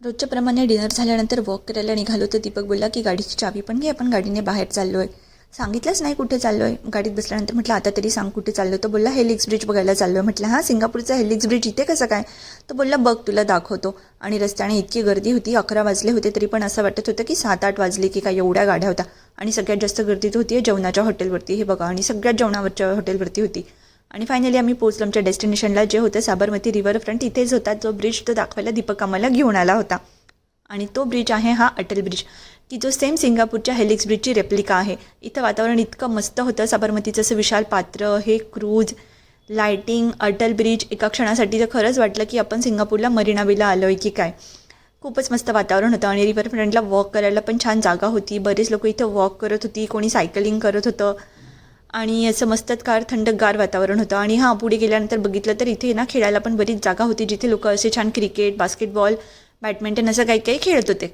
रोजच्या प्रमाणे डिनर झाल्यानंतर वॉक करायला निघालो तर दीपक बोलला की गाडीची चावी पण घे, आपण गाडीने बाहेर चाललो आहे. सांगितलंच नाही कुठे चाललो आहे. गाडीत बसल्यानंतर म्हटलं आता तरी सांग कुठे चाललो. तो बोलला हेलिक्स ब्रिज बघायला चाललो आहे. म्हटलं हां, सिंगापूरचा हेलिक्स ब्रिज इथे कसं काय. तो बोलला बघ तुला दाखवतो. आणि रस्त्याने इतकी गर्दी होती, 11 वाजले होते तरी पण असं वाटत होतं की 7-8 वाजले की काय, एवढ्या गाड्या होत्या. आणि सगळ्यात जास्त गर्दी होती जेवणाच्या हॉटेलवरती. हे बघा, आणि सगळ्यात जेवणावरच्या हॉटेलवरती होती. आणि फायनली आम्ही पोहोचलो आमच्या डेस्टिनेशनला, जे होतं साबरमती रिव्हरफ्रंट. इथेच होता जो ब्रिज, तो दाखवायला दीपक आम्हाला घेऊन आला होता. आणि तो ब्रिज आहे हा अटल ब्रिज, की जो सेम सिंगापूरच्या हेलिक्स ब्रिजची रेप्लिका आहे. इथं वातावरण इतकं मस्त होतं, साबरमतीचं असं विशाल पात्र, हे क्रूज, लायटिंग, अटल ब्रिज. एका क्षणासाठी तर खरंच वाटलं की आपण सिंगापूरला मरीना बेला आलो आहे की काय. खूपच मस्त वातावरण होतं. आणि रिव्हरफ्रंटला वॉक करायला पण छान जागा होती. बरेच लोक इथं वॉक करत होती, कोणी सायकलिंग करत होतं. आणि असं मस्तकार थंडगार वातावरण होतं. आणि हां, पुढे गेल्यानंतर बघितलं तर इथे ना खेळायला पण बरीच जागा होती, जिथे लोक असे छान क्रिकेट, बास्केटबॉल, बॅडमिंटन असं काही काही खेळत होते.